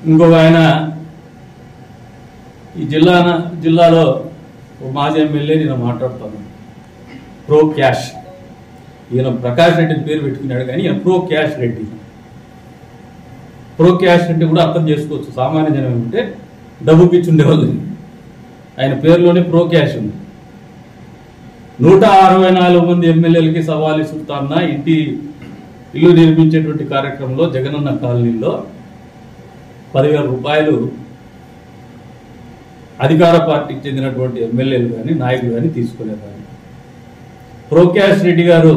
ఇంకొక ఆయన ఈ జిల్లాలో మాజీ ఎమ్మెల్యే నేను మాట్లాడుతాను. ప్రో క్యాష్, ఈయన ప్రకాష్ రెడ్డిని పేరు పెట్టుకున్నాడు కానీ ఈయన pro cash Reddy. Pro cash Reddy కూడా అర్థం చేసుకోవచ్చు. సామాన్య జనం ఏమంటే డబ్బు పిచ్చుండేవాళ్ళు. ఆయన పేరులోనే ప్రో క్యాష్ ఉంది. 164 మంది ఎమ్మెల్యేలకి సవాల్ ఇస్తున్న ఇల్లు నిర్మించేటువంటి కార్యక్రమంలో జగనన్న కాలనీలో 10,000 రూపాయలు అధికార పార్టీకి చెందినటువంటి ఎమ్మెల్యేలు కానీ నాయకులు కానీ తీసుకునేవారు. ప్రో క్యాష్ రెడ్డి గారు,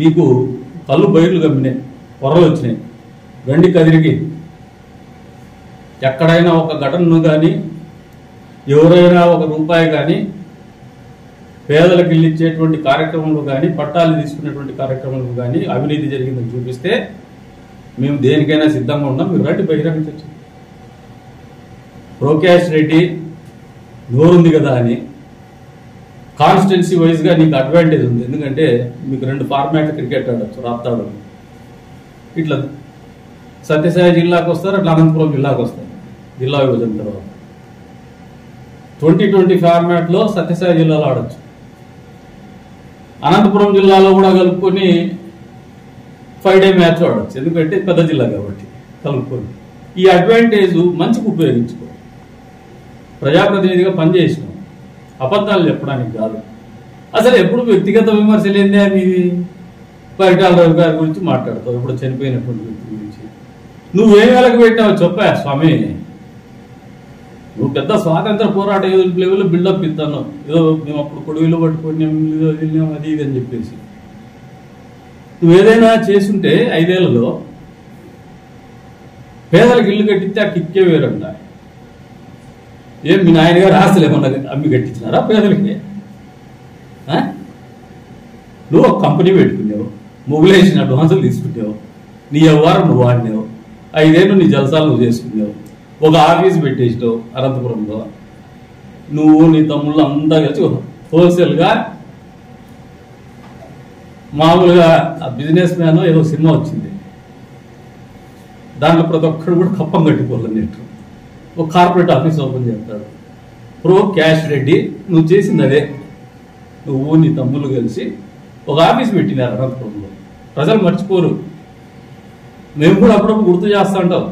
మీకు కళ్ళు బయలు గమ్మినాయి, పొరలు వచ్చినాయి, వెండి కదిరికి ఎక్కడైనా ఒక ఘటనను కానీ ఎవరైనా ఒక రూపాయి కానీ పేదలకు ఇల్లు ఇచ్చేటువంటి కార్యక్రమంలో కానీ పట్టాలు తీసుకునేటువంటి కార్యక్రమంలో కానీ అవినీతి జరిగిందని చూపిస్తే మేము దేనికైనా సిద్ధంగా ఉన్నాం. మీరు రండి బహిరంగ చర్చ. ప్రో క్యాష్ రెడ్డి నోరుంది కదా అని కాన్స్టిట్యున్సీ వైజ్గా నీకు అడ్వాంటేజ్ ఉంది. ఎందుకంటే మీకు 2 ఫార్మాట్ల క్రికెట్ ఆడచ్చు, రాప్తాడు. ఇట్లా సత్యసాయి జిల్లాకు వస్తారు, అట్లా అనంతపురం జిల్లాకు వస్తారు. జిల్లా విభజన తర్వాత 2020 ఫార్మాట్లో సత్యసాయి జిల్లాలో ఆడచ్చు. అనంతపురం జిల్లాలో కూడా కలుపుకొని 5 డే మ్యాచ్ ఆడచ్చు. ఎందుకంటే పెద్ద జిల్లా కాబట్టి కలుపుకొని. ఈ అడ్వాంటేజ్ మంచికి ఉపయోగించుకో. ప్రజాప్రతినిధిగా పనిచేసినాం, అబద్ధాలు చెప్పడానికి కాదు. అసలు ఎప్పుడు వ్యక్తిగత విమర్శలు ఏంది అని పరిటాల రవి గారి గురించి మాట్లాడతావు, ఇప్పుడు చనిపోయినటువంటి వ్యక్తి గురించి. నువ్వేం వెలకి పెట్టావు చెప్పా స్వామి. నువ్వు పెద్ద స్వాతంత్ర పోరాట లెవెల్లో బిల్డప్ ఇస్తాను, ఏదో మేము అప్పుడు కొడుగులు పట్టుకొని వెళ్ళినాం అది ఇది అని చెప్పేసి. నువ్వు ఏదైనా చేసుంటే 5 ఏళ్లలో పేదలకు ఇల్లు కట్టిస్తే ఆ కిక్కే వేరంట. ఏం మీ నాయన గారు ఆస్తులు ఏమన్నా అమ్మి కట్టించినారా పేదలకి? నువ్వు ఒక కంపెనీ పెట్టుకున్నావు, మొగులేసిన అడ్వాన్సులు తీసుకున్నావు, నీ వ్యవహారం నువ్వు వాడినావు, 5 ఏళ్ళు నీ జలసాలు నువ్వు చేసుకున్నావు, ఒక ఆఫీస్ పెట్టేసినావు అనంతపురంలో. నువ్వు నీ తమ్ముళ్ళు అంతా కలిసి హోల్సేల్గా మామూలుగా ఆ బిజినెస్ మ్యాన్ ఏదో సినిమా వచ్చింది, దాంట్లో ప్రతి ఒక్కడు కూడా కప్పం కట్టిపోవాలన్నట్టు ఒక కార్పొరేట్ ఆఫీస్ ఓపెన్ చేస్తాడు. ప్రో క్యాష్ రెడ్డి నువ్వు చేసింది అదే. నువ్వు నీ తమ్ముళ్ళు కలిసి ఒక ఆఫీస్ పెట్టినారు అనంతపురంలో. ప్రజలు మర్చిపోరు, మేము కూడా అప్పుడప్పుడు గుర్తు చేస్తూ ఉంటాం.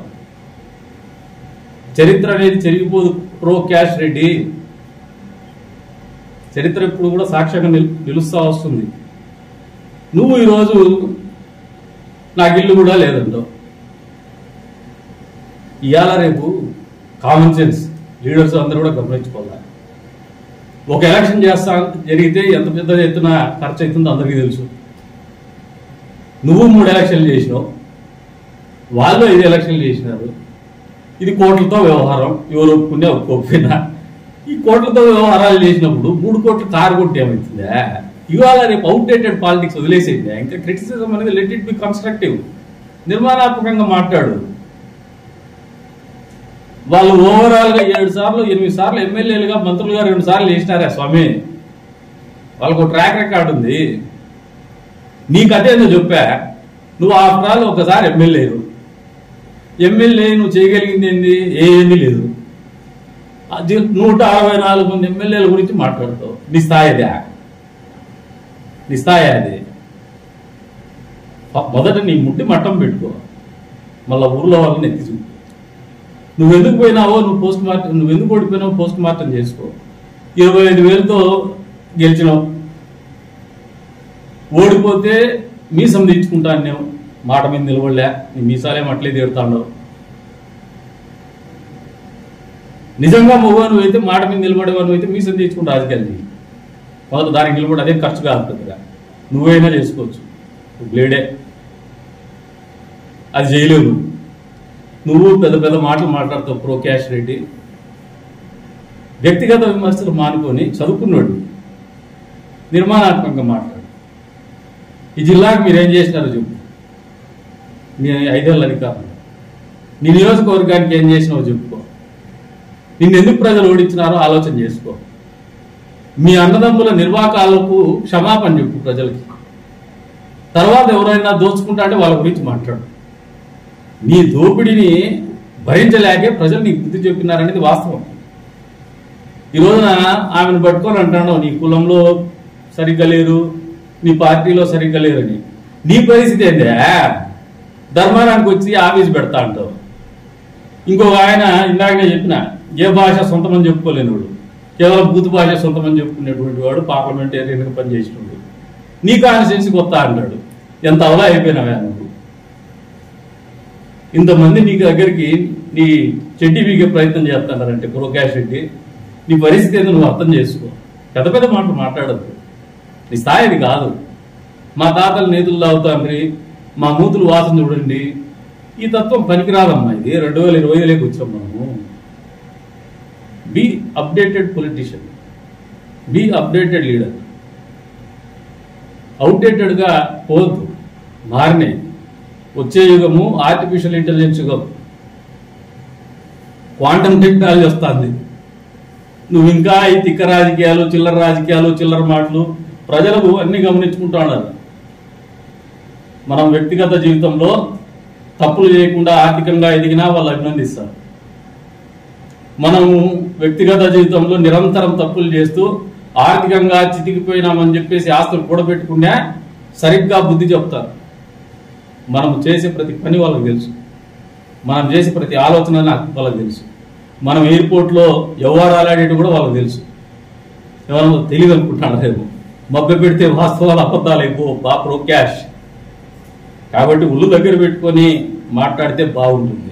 చరిత్ర అనేది చెరిగిపోదు ప్రో క్యాష్ రెడ్డి. చరిత్ర ఇప్పుడు కూడా సాక్ష్యంగా నిలుస్తూ వస్తుంది. నువ్వు ఈరోజు నాకు ఇల్లు కూడా లేదంటావు. ఇవాళ రేపు కామన్ సెన్స్ లీడర్స్ అందరూ కూడా గమనించుకోవాలి. ఒక ఎలక్షన్ జరిగితే ఎంత పెద్ద ఎత్తున ఖర్చు అవుతుందో అందరికీ తెలుసు. నువ్వు 3 ఎలక్షన్లు చేసినావు, వాళ్ళు 5 ఎలక్షన్లు చేసినారు. ఇది కోట్లతో వ్యవహారం, ఎవరు ఒప్పుకునే ఒప్పుకోకపోయినా. ఈ కోట్లతో వ్యవహారాలు చేసినప్పుడు 3 కోట్ల కారు కొట్టి ఏమవుతుందా? ఇవాళ రేపు అవుట్డేటెడ్ పాలిటిక్స్ వదిలేసేది. ఇంకా క్రిటిసిజం అనేది లెట్ ఇట్ బి కన్స్ట్రక్టివ్, నిర్మాణాత్మకంగా మాట్లాడు. వాళ్ళు ఓవరాల్ గా 7 సార్లు 8 సార్లు ఎమ్మెల్యేలుగా మంత్రులుగా 2 సార్లు చేసినారా స్వామి. వాళ్ళకు ట్రాక్ రికార్డు ఉంది. నీకు అదేందో చెప్పా. నువ్వు ఆఫ్టర్ ఆల్ ఒకసారి ఎమ్మెల్యే నువ్వు చేయగలిగింది ఏంది? ఏమీ లేదు. 164 మంది ఎమ్మెల్యేల గురించి మాట్లాడతావు. నీ స్థాయి అది. మొదట నీ ముట్టి మట్టం పెట్టుకో, మళ్ళీ ఊర్లో వాళ్ళని ఎత్తి చూపు. నువ్వు ఎందుకు పోయినావో నువ్వు ఎందుకు ఓడిపోయినావో పోస్ట్ మార్టం చేసుకో. 25,000తో గెలిచినావు, ఓడిపోతే మీసం తీర్చుకుంటాను నేను, మాట మీద నిలబడలే, నీ మీసాలేం అట్లే తీరుతాండవు. నిజంగా మగవాను అయితే మాట మీద నిలబడేవాను అయితే మీసం తీర్చుకుంటా రాజకీయాలు. మొదట దానికి నిలబడి అదే ఖర్చు కాదు పెద్దగా, నువ్వైనా చేసుకోవచ్చు. బ్లేడే అది చేయలేవు. నువ్వు పెద్ద పెద్ద మాటలు మాట్లాడతావు ప్రో క్యాష్ రెడ్డి. వ్యక్తిగత విమర్శలు మానుకొని చదువుకున్నాడు, నిర్మాణాత్మకంగా మాట్లాడు. ఈ జిల్లాకు మీరేం చేసినారో చెప్పు. నీ 5 ఏళ్ళ అధికారులు నీ నియోజకవర్గానికి ఏం చేసినావో చెప్పుకో. నిన్ను ఎందుకు ప్రజలు ఓడించినారో ఆలోచన చేసుకో. మీ అన్నదమ్ముల నిర్వాకాలకు క్షమాపణ చెప్పు ప్రజలకి. తర్వాత ఎవరైనా దోచుకుంటా అంటే వాళ్ళ గురించి మాట్లాడు. నీ దోపిడీని భరించలేకే ప్రజలు నీకు బుద్ధి చెప్పినారనేది వాస్తవం. ఈ రోజున ఆమెను పట్టుకొని అంటాను నీ కులంలో సరిగ్గా లేరు, నీ పార్టీలో సరిగ్గా లేరని. నీ పరిస్థితి ఏంటే ధర్మారానికి వచ్చి ఆఫీస్ పెడతా అంటావు. ఇంకొక ఆయన ఇందాకనే చెప్పిన ఏ భాష సొంతమని చెప్పుకోలేనివాడు, కేవలం బూతు భాష సొంతమని చెప్పుకునేటువంటి వాడు పార్లమెంటేరియన్గా పనిచేసినవాడు నీ కాన్స్టిట్యున్సీకి వస్తా అంటాడు. ఎంత అవలా అయిపోయినావా నువ్వు? ఇంతమంది నీకు దగ్గరికి నీ చెడ్డి వీగే ప్రయత్నం చేస్తున్నారంటే ప్రకాష్ రెడ్డి, నీ పరిస్థితి ఏదో నువ్వు అర్థం చేసుకో. పెద్ద పెద్ద మాటలు మాట్లాడద్దు, నీ స్థాయి అది కాదు. మా తాతలు నేతులు తాగుతాండ్రి, మా మూతులు వాసన చూడండి, ఈ తత్వం పనికిరాదమ్మా. ఇది 2020లోకి వచ్చాం మనము. Be updated politician, be updated leader. అవుట్డేటెడ్గా పోవద్దు. మారినే వచ్చే యుగము ఆర్టిఫిషియల్ ఇంటెలిజెన్స్ యుగం, క్వాంటమ్ టెక్నాలజీ వస్తుంది. నువ్వు ఇంకా ఈ తిక్క రాజకీయాలు, చిల్లర మాటలు ప్రజలకు అన్ని గమనించుకుంటా ఉన్నారు. మనం వ్యక్తిగత జీవితంలో తప్పులు చేయకుండా ఆర్థికంగా ఎదిగినా వాళ్ళు అభినందిస్తారు. మనము వ్యక్తిగత జీవితంలో నిరంతరం తప్పులు చేస్తూ ఆర్థికంగా చితికిపోయినామని చెప్పేసి ఆస్తులు కూడబెట్టుకున్నా సరిగ్గా బుద్ధి చెప్తారు. మనం చేసే ప్రతి పని వాళ్ళకి తెలుసు, మనం చేసే ప్రతి ఆలోచన వాళ్ళకి తెలుసు. మనం ఎయిర్పోర్ట్లో వ్యవహారాలు ఆడేటి కూడా వాళ్ళకి తెలుసు. ఎవరో తెలియదనుకుంటున్నారేమో, మభ్య పెడితే వాస్తవాలు అబద్ధాలు అయిపో ప్రో క్యాష్. కాబట్టి ఒళ్ళు దగ్గర పెట్టుకొని మాట్లాడితే బాగుంటుంది.